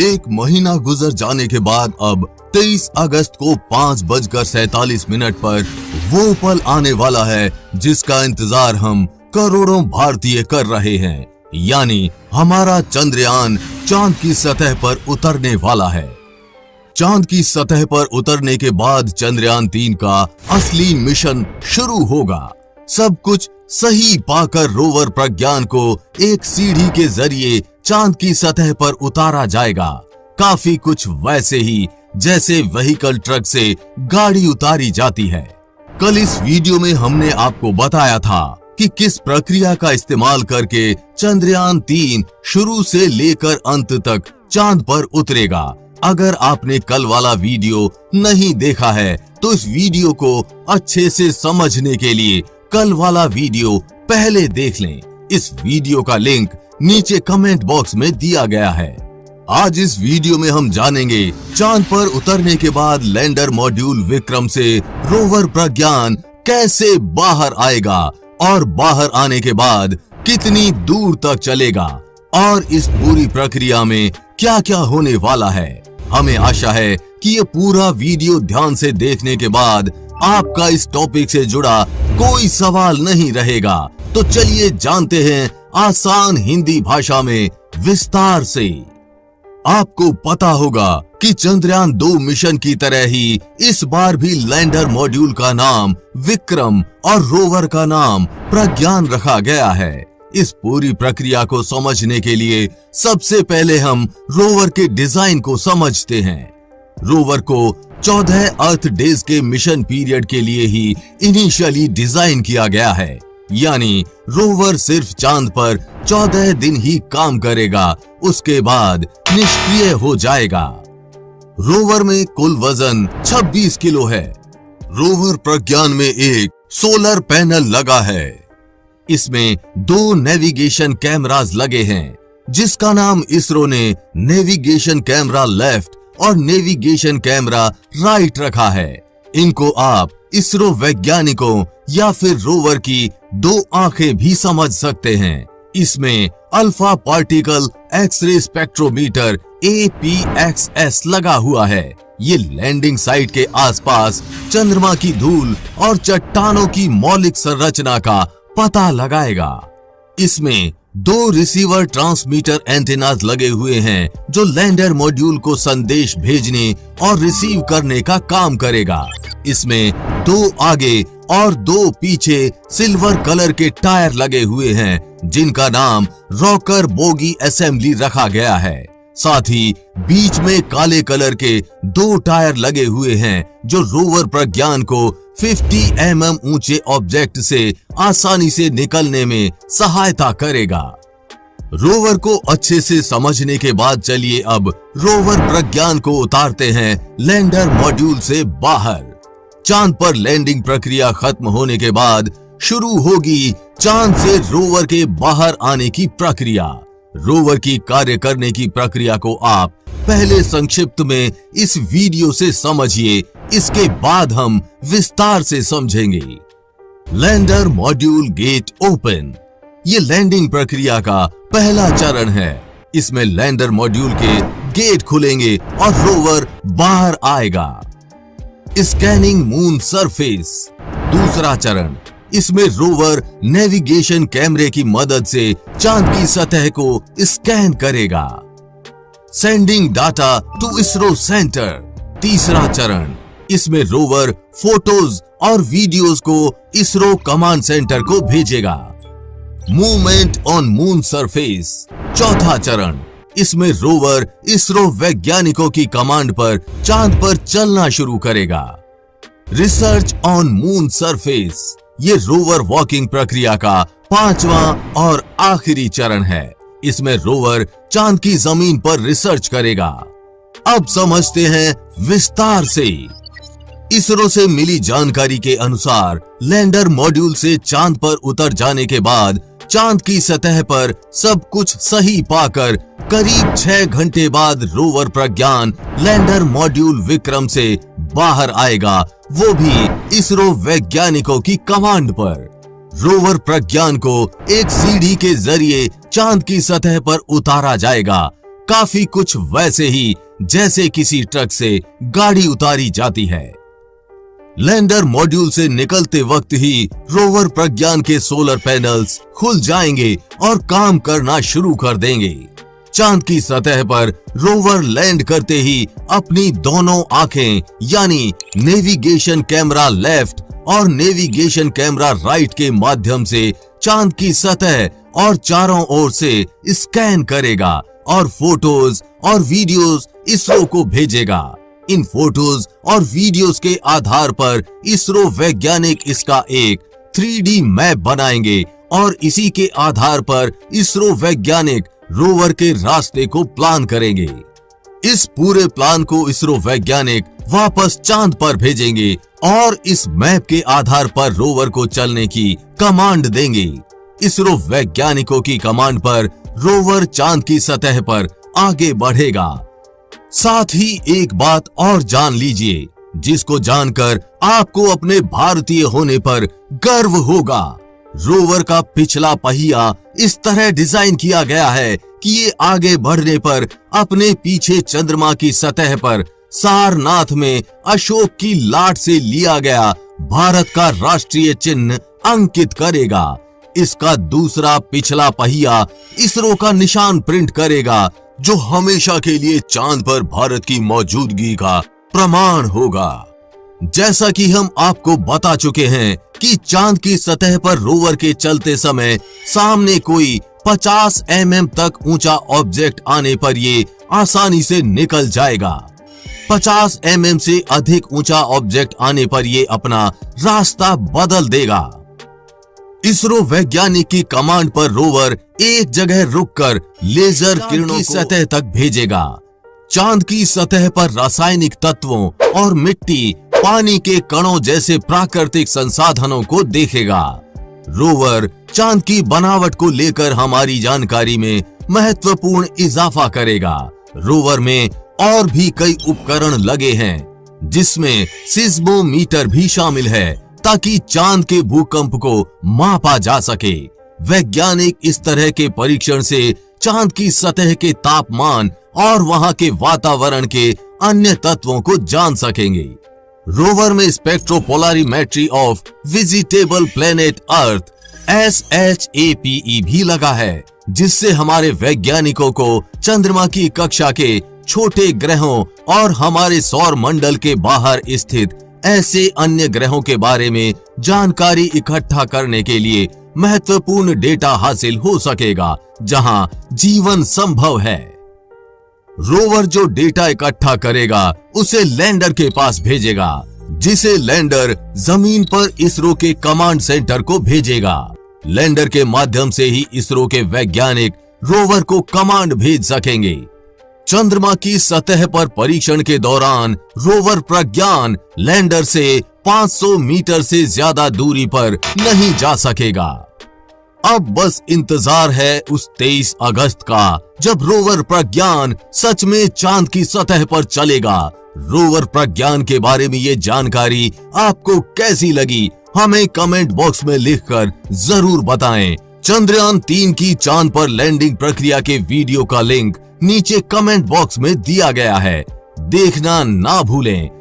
एक महीना गुजर जाने के बाद अब 23 अगस्त को 5:47 पर वो पल आने वाला है जिसका इंतजार हम करोड़ों भारतीय कर रहे हैं, यानी हमारा चंद्रयान चांद की सतह पर उतरने वाला है। चांद की सतह पर उतरने के बाद चंद्रयान 3 का असली मिशन शुरू होगा। सब कुछ सही पाकर रोवर प्रज्ञान को एक सीढ़ी के जरिए चांद की सतह पर उतारा जाएगा। काफी कुछ वैसे ही जैसे व्हीकल ट्रक से गाड़ी उतारी जाती है। कल इस वीडियो में हमने आपको बताया था कि किस प्रक्रिया का इस्तेमाल करके चंद्रयान 3 शुरू से लेकर अंत तक चांद पर उतरेगा। अगर आपने कल वाला वीडियो नहीं देखा है तो इस वीडियो को अच्छे से समझने के लिए कल वाला वीडियो पहले देख लें। इस वीडियो का लिंक नीचे कमेंट बॉक्स में दिया गया है। आज इस वीडियो में हम जानेंगे चांद पर उतरने के बाद लैंडर मॉड्यूल विक्रम से रोवर प्रज्ञान कैसे बाहर आएगा और बाहर आने के बाद कितनी दूर तक चलेगा और इस पूरी प्रक्रिया में क्या क्या होने वाला है। हमें आशा है कि ये पूरा वीडियो ध्यान से देखने के बाद आपका इस टॉपिक से जुड़ा कोई सवाल नहीं रहेगा। तो चलिए जानते हैं आसान हिंदी भाषा में विस्तार से। आपको पता होगा कि चंद्रयान 2 मिशन की तरह ही इस बार भी लैंडर मॉड्यूल का नाम विक्रम और रोवर का नाम प्रज्ञान रखा गया है। इस पूरी प्रक्रिया को समझने के लिए सबसे पहले हम रोवर के डिजाइन को समझते हैं। रोवर को 14 अर्थ डेज के मिशन पीरियड के लिए ही इनिशियली डिजाइन किया गया है, यानी रोवर सिर्फ चांद पर 14 दिन ही काम करेगा, उसके बाद निष्क्रिय हो जाएगा। रोवर में कुल वजन 26 किलो है। रोवर प्रज्ञान में एक सोलर पैनल लगा है। इसमें 2 नेविगेशन कैमरास लगे हैं, जिसका नाम इसरो ने नेविगेशन कैमरा लेफ्ट और नेविगेशन कैमरा राइट रखा है। इनको आप इसरो वैज्ञानिकों या फिर रोवर की 2 आंखें भी समझ सकते हैं। इसमें alpha particle X ray spectrometer APXS लगा हुआ है। ये लैंडिंग साइट के आसपास चंद्रमा की धूल और चट्टानों की मौलिक संरचना का पता लगाएगा। इसमें 2 रिसीवर ट्रांसमीटर एंटेनास लगे हुए हैं जो लैंडर मॉड्यूल को संदेश भेजने और रिसीव करने का काम करेगा। इसमें 2 आगे और 2 पीछे सिल्वर कलर के टायर लगे हुए हैं, जिनका नाम रॉकर बोगी असेंबली रखा गया है। साथ ही बीच में काले कलर के 2 टायर लगे हुए हैं जो रोवर प्रज्ञान को 50 mm ऊंचे ऑब्जेक्ट से आसानी से निकलने में सहायता करेगा। रोवर को अच्छे से समझने के बाद चलिए अब रोवर प्रज्ञान को उतारते हैं लैंडर मॉड्यूल से बाहर। चांद पर लैंडिंग प्रक्रिया खत्म होने के बाद शुरू होगी चांद से रोवर के बाहर आने की प्रक्रिया। रोवर की कार्य करने की प्रक्रिया को आप पहले संक्षिप्त में इस वीडियो से समझिए, इसके बाद हम विस्तार से समझेंगे। लैंडर मॉड्यूल गेट ओपन, ये लैंडिंग प्रक्रिया का पहला चरण है। इसमें लैंडर मॉड्यूल के गेट खुलेंगे और रोवर बाहर आएगा। स्कैनिंग मून सरफेस, दूसरा चरण। इसमें रोवर नेविगेशन कैमरे की मदद से चांद की सतह को स्कैन करेगा। Sending data to ISRO centre, तीसरा चरण। इसमें रोवर फोटोज और वीडियोस को इसरो कमांड सेंटर को भेजेगा। मूवमेंट ऑन मून सरफेस, चौथा चरण। इसमें रोवर इसरो वैज्ञानिकों की कमांड पर चांद पर चलना शुरू करेगा। रिसर्च ऑन मून सरफेस, ये रोवर वॉकिंग प्रक्रिया का 5वां और आखिरी चरण है। इसमें रोवर चांद की जमीन पर रिसर्च करेगा। अब समझते हैं विस्तार से। इसरो से मिली जानकारी के अनुसार लैंडर मॉड्यूल से चांद पर उतर जाने के बाद चांद की सतह पर सब कुछ सही पाकर करीब 6 घंटे बाद रोवर प्रज्ञान लैंडर मॉड्यूल विक्रम से बाहर आएगा, वो भी इसरो वैज्ञानिकों की कमांड पर। रोवर प्रज्ञान को एक सीढ़ी के जरिए चांद की सतह पर उतारा जाएगा। काफी कुछ वैसे ही जैसे किसी ट्रक से गाड़ी उतारी जाती है। लैंडर मॉड्यूल से निकलते वक्त ही रोवर प्रज्ञान के सोलर पैनल्स खुल जाएंगे और काम करना शुरू कर देंगे। चांद की सतह पर रोवर लैंड करते ही अपनी दोनों आंखें यानी नेविगेशन कैमरा लेफ्ट और नेविगेशन कैमरा राइट के माध्यम से चांद की सतह और चारों ओर से स्कैन करेगा और फोटोज और वीडियोस इसरो को भेजेगा। इन फोटोज और वीडियोस के आधार पर इसरो वैज्ञानिक इसका एक 3D मैप बनाएंगे और इसी के आधार पर इसरो वैज्ञानिक रोवर के रास्ते को प्लान करेंगे। इस पूरे प्लान को इसरो वैज्ञानिक वापस चांद पर भेजेंगे और इस मैप के आधार पर रोवर को चलने की कमांड देंगे। इसरो वैज्ञानिकों की कमांड पर रोवर चांद की सतह पर आगे बढ़ेगा। साथ ही एक बात और जान लीजिए, जिसको जानकर आपको अपने भारतीय होने पर गर्व होगा। रोवर का पिछला पहिया इस तरह डिजाइन किया गया है कि ये आगे बढ़ने पर अपने पीछे चंद्रमा की सतह पर सारनाथ में अशोक की लाट से लिया गया भारत का राष्ट्रीय चिन्ह अंकित करेगा। इसका दूसरा पिछला पहिया इसरो का निशान प्रिंट करेगा, जो हमेशा के लिए चांद पर भारत की मौजूदगी का प्रमाण होगा। जैसा कि हम आपको बता चुके हैं कि चांद की सतह पर रोवर के चलते समय सामने कोई 50 mm तक ऊंचा ऑब्जेक्ट आने पर ये आसानी से निकल जाएगा। 50 mm से अधिक ऊंचा ऑब्जेक्ट आने पर ये अपना रास्ता बदल देगा। इसरो वैज्ञानिक की कमांड पर रोवर एक जगह रुककर लेजर किरणों की सतह तक भेजेगा। चांद की सतह पर रासायनिक तत्वों और मिट्टी, पानी के कणों जैसे प्राकृतिक संसाधनों को देखेगा। रोवर चांद की बनावट को लेकर हमारी जानकारी में महत्वपूर्ण इजाफा करेगा। रोवर में और भी कई उपकरण लगे हैं, जिसमें सिस्मोमीटर भी शामिल है, ताकि चांद के भूकंप को मापा जा सके। वैज्ञानिक इस तरह के परीक्षण से चांद की सतह के तापमान और वहां के वातावरण के अन्य तत्वों को जान सकेंगे। रोवर में spectropolarimetry of habitable planet Earth SHAPE भी लगा है, जिससे हमारे वैज्ञानिकों को चंद्रमा की कक्षा के छोटे ग्रहों और हमारे सौर मंडल के बाहर स्थित ऐसे अन्य ग्रहों के बारे में जानकारी इकट्ठा करने के लिए महत्वपूर्ण डेटा हासिल हो सकेगा, जहां जीवन संभव है। रोवर जो डेटा इकट्ठा करेगा उसे लैंडर के पास भेजेगा, जिसे लैंडर जमीन पर इसरो के कमांड सेंटर को भेजेगा। लैंडर के माध्यम से ही इसरो के वैज्ञानिक रोवर को कमांड भेज सकेंगे। चंद्रमा की सतह पर परीक्षण के दौरान रोवर प्रज्ञान लैंडर से 500 मीटर से ज्यादा दूरी पर नहीं जा सकेगा। अब बस इंतजार है उस 23 अगस्त का, जब रोवर प्रज्ञान सच में चांद की सतह पर चलेगा। रोवर प्रज्ञान के बारे में ये जानकारी आपको कैसी लगी, हमें कमेंट बॉक्स में लिखकर जरूर बताएं। चंद्रयान 3 की चांद पर लैंडिंग प्रक्रिया के वीडियो का लिंक नीचे कमेंट बॉक्स में दिया गया है, देखना ना भूलें।